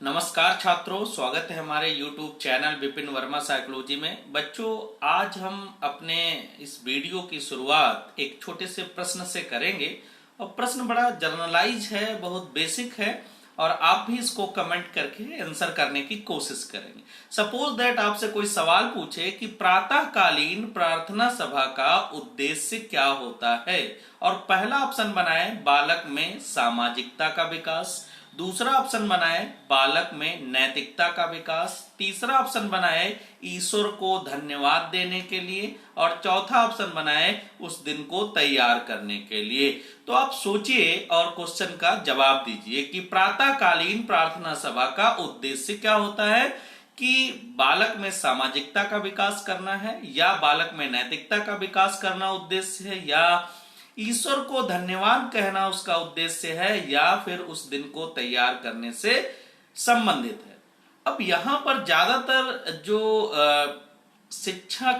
नमस्कार छात्रों, स्वागत है हमारे YouTube channel Vipin Verma psychology में। बच्चों, आज हम अपने इस वीडियो की शुरुआत एक छोटे से प्रश्न से करेंगे और प्रश्न बड़ा जर्नलाइज है, बहुत बेसिक है और आप भी इसको कमेंट करके आंसर करने की कोशिश करेंगे। सपोज दैट आपसे कोई सवाल पूछे कि प्रातःकालीन प्रार्थना सभा का उद्देश्य क्या होता है, और पहला ऑप्शन बनाए बालक में सामाजिकता का विकास, दूसरा ऑप्शन बनाए बालक में नैतिकता का विकास, तीसरा ऑप्शन बनाए ईश्वर को धन्यवाद देने के लिए, और चौथा ऑप्शन बनाए उस दिन को तैयार करने के लिए। तो आप सोचिए और क्वेश्चन का जवाब दीजिए कि प्रातःकालीन प्रार्थना सभा का उद्देश्य क्या होता है। कि बालक में सामाजिकता का विकास करना है, या बालक में नैतिकता का विकास करना उद्देश्य है, या ईश्वर को धन्यवाद कहना उसका उद्देश्य है, या फिर उस दिन को तैयार करने से संबंधित है। अब यहां पर ज्यादातर जो शिक्षा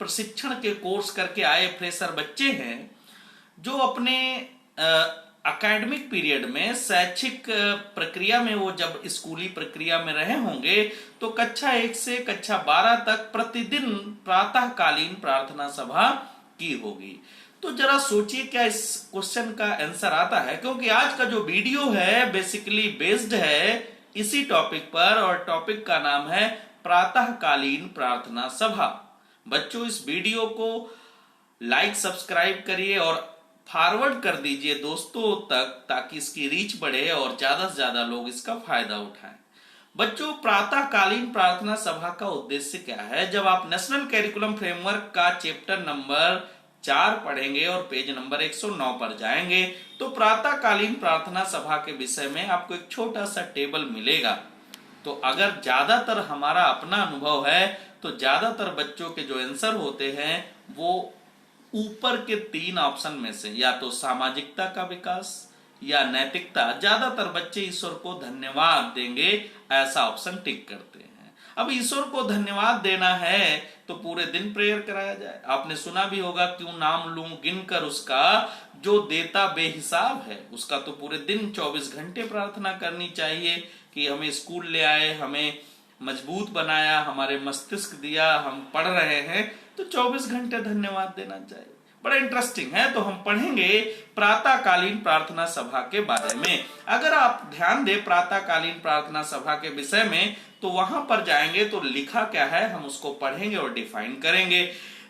प्रशिक्षण के कोर्स करके आए फ्रेशर बच्चे हैं, जो अपने एकेडमिक पीरियड में शैक्षिक प्रक्रिया में वो जब स्कूली प्रक्रिया में रहे होंगे, तो कक्षा 1 से कक्षा 12 तक प्रतिदिन प्रातःकालीन प्रार्थना सभा की होगी। तो जरा सोचिए क्या इस क्वेश्चन का आंसर आता है, क्योंकि आज का जो वीडियो है बेसिकली बेस्ड है इसी टॉपिक पर, और टॉपिक का नाम है प्रातःकालीन प्रार्थना सभा। बच्चों, इस वीडियो को लाइक सब्सक्राइब करिए और फॉरवर्ड कर दीजिए दोस्तों तक, ताकि इसकी रीच बढ़े और ज्यादा से ज्यादा लोग इसका फायदा उठाएं। बच्चों, प्रातःकालीन प्रार्थना सभा का उद्देश्य क्या है? जब आप नेशनल कैरिकुलम फ्रेमवर्क का चैप्टर नंबर 4 पढ़ेंगे और पेज नंबर 109 पर जाएंगे, तो प्रातःकालीन प्रार्थना सभा के विषय में आपको एक छोटा सा टेबल मिलेगा। तो अगर ज्यादातर हमारा अपना अनुभव है, तो ज्यादातर बच्चों के जो आंसर होते हैं वो ऊपर के 3 ऑप्शन में से, या तो सामाजिकता का विकास या नैतिकता, ज्यादातर बच्चे ईश्वर को धन्यवाद देंगे ऐसा ऑप्शन टिक करते हैं। अब ईश्वर को धन्यवाद देना है तो पूरे दिन प्रेयर कराया जाए। आपने सुना भी होगा, क्यों नाम लूं गिनकर उसका, जो देता बेहिसाब है, उसका तो पूरे दिन 24 घंटे प्रार्थना करनी चाहिए कि हमें स्कूल ले आए, हमें मजबूत बनाया, हमारे मस्तिष्क दिया, हम पढ़ रहे हैं, तो 24 घंटे धन्यवाद देना चाहिए। बड़ा इंटरेस्टिंग है। तो हम पढ़ेंगे प्रातःकालीन प्रार्थना सभा के बारे में। अगर आप ध्यान दें प्रातःकालीन प्रार्थना सभा के विषय में, तो वहां पर जाएंगे तो लिखा क्या है हम उसको पढ़ेंगे और डिफाइन करेंगे।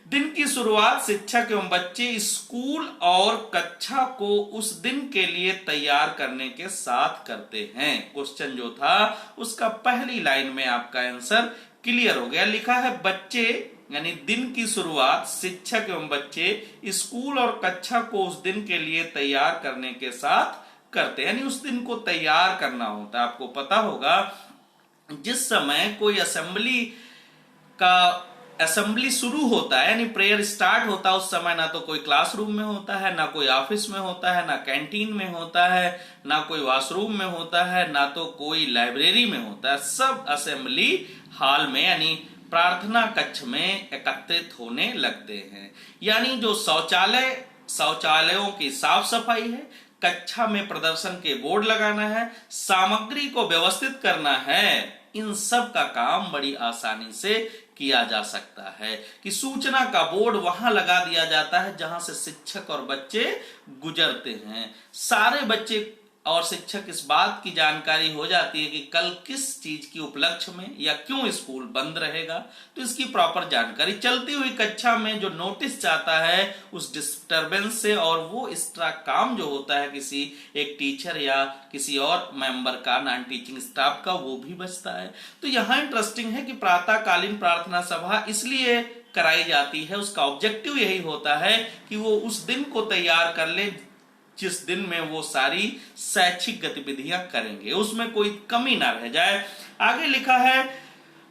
दिन की शुरुआत शिक्षक एवं बच्चे स्कूल और कक्षा को उस दिन के लिए तैयार करने के साथ करते हैं। क्वेश्चन जो था उसका पहली लाइन में आपका आंसर क्लियर हो गया। लिखा है बच्चे, यानी दिन की शुरुआत शिक्षक एवं बच्चे स्कूल और कक्षा को उस दिन के लिए तैयार करने के साथ करते हैं, यानी उस दिन को तैयार करना होता है। आपको पता होगा, जिस समय कोई असेंबली शुरू होता है, यानी प्रेयर स्टार्ट होता है, उस समय ना तो कोई क्लासरूम में होता है, ना कोई ऑफिस में होता है, ना कैंटीन में होता है, ना कोई वॉशरूम में होता है, ना तो कोई लाइब्रेरी में होता है। सब असेंबली हॉल में, यानी प्रार्थना कक्ष में एकत्रित होने लगते हैं। यानी जो शौचालयों की साफ सफाई है, कक्षा में प्रदर्शन के बोर्ड लगाना है, सामग्री को व्यवस्थित करना है, इन सब का काम बड़ी आसानी से किया जा सकता है। कि सूचना का बोर्ड वहां लगा दिया जाता है जहां से शिक्षक और बच्चे गुजरते हैं। सारे बच्चे और शिक्षक इस बात की जानकारी हो जाती है कि कल किस चीज की उपलक्ष्य में या क्यों स्कूल बंद रहेगा, तो इसकी प्रॉपर जानकारी चलती हुई कक्षा में जो नोटिस जाता है उस डिस्टरबेंस से, और वो एक्स्ट्रा काम जो होता है किसी एक टीचर या किसी और मेंबर का, नॉन टीचिंग स्टाफ का, वो भी बचता है। तो यहाँ इंटरेस्टिंग है कि प्रातःकालीन प्रार्थना सभा इसलिए कराई जाती है, उसका ऑब्जेक्टिव यही होता है कि वो उस दिन को तैयार कर ले जिस दिन में वो सारी शैक्षिक गतिविधियां करेंगे, उसमें कोई कमी ना रह जाए। आगे लिखा है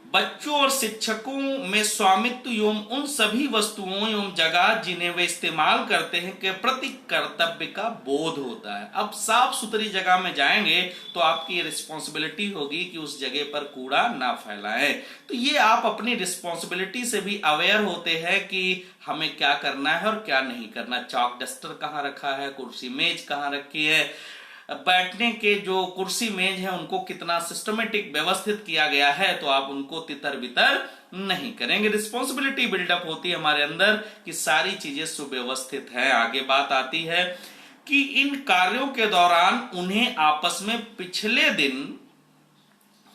बच्चों और शिक्षकों में स्वामित्व एवं उन सभी वस्तुओं एवं जगह जिन्हें वे इस्तेमाल करते हैं के प्रति कर्तव्य का बोध होता है। अब साफ सुथरी जगह में जाएंगे तो आपकी रिस्पॉन्सिबिलिटी होगी कि उस जगह पर कूड़ा ना फैलाएं। तो ये आप अपनी रिस्पॉन्सिबिलिटी से भी अवेयर होते हैं कि हमें क्या करना है और क्या नहीं करना। चॉक डस्टर कहाँ रखा है, कुर्सी मेज कहाँ रखी है, बैठने के जो कुर्सी मेज है उनको कितना सिस्टमेटिक व्यवस्थित किया गया है, तो आप उनको तितर बितर नहीं करेंगे। रिस्पॉन्सिबिलिटी बिल्डअप होती है हमारे अंदर कि सारी चीजें सुव्यवस्थित है। आगे बात आती है कि इन कार्यों के दौरान उन्हें आपस में पिछले दिन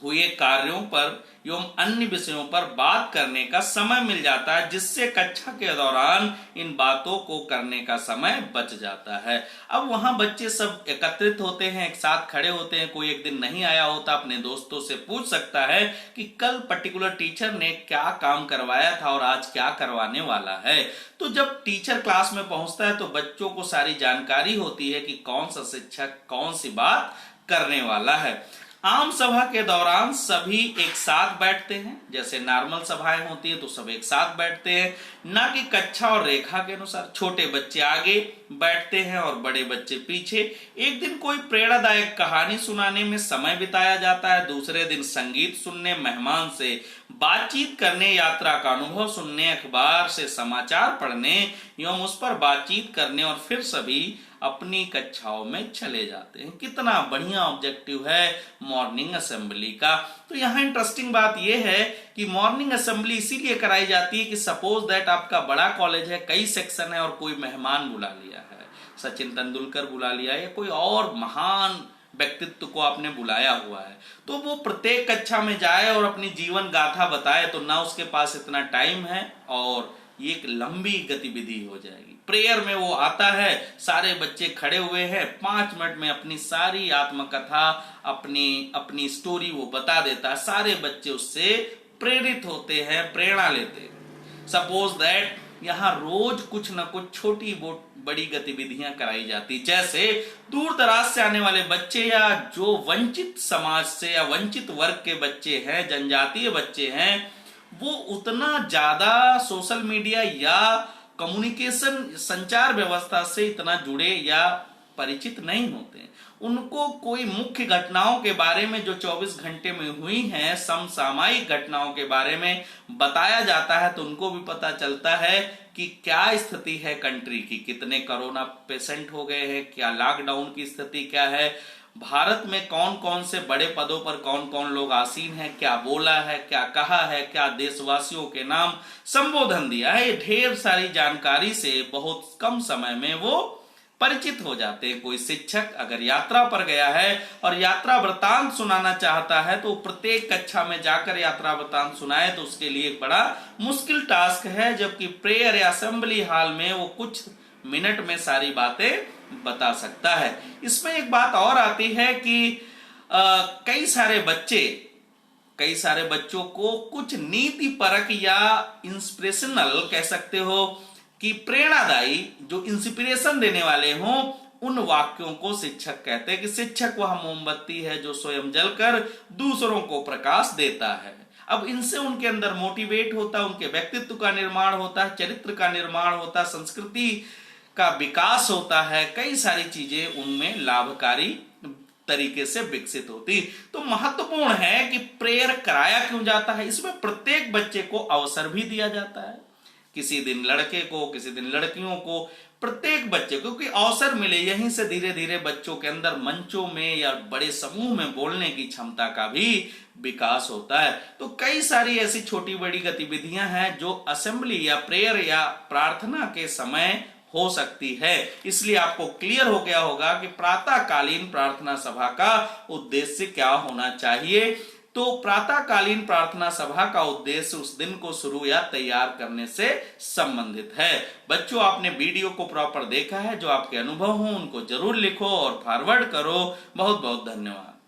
हुए कार्यों पर एवं अन्य विषयों पर बात करने का समय मिल जाता है, जिससे कक्षा के दौरान इन बातों को करने का समय बच जाता है। अब वहां बच्चे सब एकत्रित होते हैं, एक साथ खड़े होते हैं। कोई एक दिन नहीं आया होता, अपने दोस्तों से पूछ सकता है कि कल पर्टिकुलर टीचर ने क्या काम करवाया था और आज क्या करवाने वाला है। तो जब टीचर क्लास में पहुंचता है तो बच्चों को सारी जानकारी होती है कि कौन सा शिक्षक कौन सी बात करने वाला है। आम सभा के दौरान सभी एक साथ बैठते हैं, जैसे नॉर्मल सभाएं होती है तो सब एक साथ बैठते हैं, ना कि कक्षा और रेखा के अनुसार। छोटे बच्चे आगे बैठते हैं और बड़े बच्चे पीछे। एक दिन कोई प्रेरणादायक कहानी सुनाने में समय बिताया जाता है, दूसरे दिन संगीत सुनने, मेहमान से बातचीत करने, यात्रा का अनुभव सुनने, अखबार से समाचार पढ़ने एवं उस पर बातचीत करने और फिर सभी अपनी कक्षाओं में चले जाते हैं। कितना बढ़िया ऑब्जेक्टिव है मॉर्निंग असेंबली का। तो यहाँ इंटरेस्टिंग बात यह है कि मॉर्निंग असेंबली इसीलिए कराई जाती है कि सपोज दैट आपका बड़ा कॉलेज है, कई सेक्शन है और कोई मेहमान बुला लिया है, सचिन तेंदुलकर बुला लिया या कोई और महान व्यक्तित्व को आपने बुलाया हुआ है, तो वो प्रत्येक कक्षा में जाए और अपनी जीवन गाथा बताए, तो ना उसके पास इतना टाइम है और ये एक लंबी गतिविधि हो जाएगी। प्रेयर में वो आता है, सारे बच्चे खड़े हुए हैं, 5 मिनट में अपनी सारी आत्मकथा, अपनी स्टोरी वो बता देता है। सारे बच्चे उससे प्रेरित होते हैं, प्रेरणा लेते हैं। सपोज दैट यहाँ रोज कुछ न कुछ छोटी बड़ी गतिविधियां कराई जाती, जैसे दूर दराज से आने वाले बच्चे या जो वंचित समाज से या वंचित वर्ग के बच्चे हैं, जनजातीय बच्चे हैं, वो उतना ज्यादा सोशल मीडिया या कम्युनिकेशन संचार व्यवस्था से इतना जुड़े या परिचित नहीं होते। उनको कोई मुख्य घटनाओं के बारे में जो 24 घंटे में हुई हैं, समसामयिक घटनाओं के बारे में बताया जाता है, तो उनको भी पता चलता है कि क्या स्थिति है कंट्री की, कितने कोरोना पेशेंट हो गए हैं, क्या लॉकडाउन की स्थिति क्या है, भारत में कौन कौन से बड़े पदों पर कौन कौन लोग आसीन हैं, क्या बोला है, क्या कहा है, क्या देशवासियों के नाम संबोधन दिया है। ढेर सारी जानकारी से बहुत कम समय में वो परिचित हो जाते हैं। कोई शिक्षक अगर यात्रा पर गया है और यात्रा वृतांत सुनाना चाहता है, तो प्रत्येक कक्षा में जाकर यात्रा वृतांत सुनाए, तो उसके लिए एक बड़ा मुश्किल टास्क है, जबकि प्रेयर या असेंबली हॉल में वो कुछ मिनट में सारी बातें बता सकता है। इसमें एक बात और आती है कि कई सारे बच्चों को कुछ नीति परक या इंस्पिरेशनल कह सकते हो कि प्रेरणादायी, जो इंस्पिरेशन देने वाले हों, उन वाक्यों को शिक्षक कहते हैं कि शिक्षक वह मोमबत्ती है जो स्वयं जलकर दूसरों को प्रकाश देता है। अब इनसे उनके अंदर मोटिवेट होता है, उनके व्यक्तित्व का निर्माण होता है, चरित्र का निर्माण होता है, संस्कृति का विकास होता है, कई सारी चीजें उनमें लाभकारी तरीके से विकसित होती। तो महत्वपूर्ण है कि प्रेयर कराया क्यों जाता है। इसमें प्रत्येक बच्चे को अवसर भी दिया जाता है, किसी दिन लड़के को, किसी दिन लड़कियों को, प्रत्येक बच्चे को क्योंकि अवसर मिले। यहीं से धीरे धीरे बच्चों के अंदर मंचों में या बड़े समूह में बोलने की क्षमता का भी विकास होता है। तो कई सारी ऐसी छोटी बड़ी गतिविधियां हैं जो असेंबली या प्रेयर या प्रार्थना के समय हो सकती है। इसलिए आपको क्लियर हो गया होगा कि प्रातःकालीन प्रार्थना सभा का उद्देश्य क्या होना चाहिए। तो प्रातःकालीन प्रार्थना सभा का उद्देश्य उस दिन को शुरू या तैयार करने से संबंधित है। बच्चों, आपने वीडियो को प्रॉपर देखा है, जो आपके अनुभव हो उनको जरूर लिखो और फॉरवर्ड करो। बहुत बहुत धन्यवाद।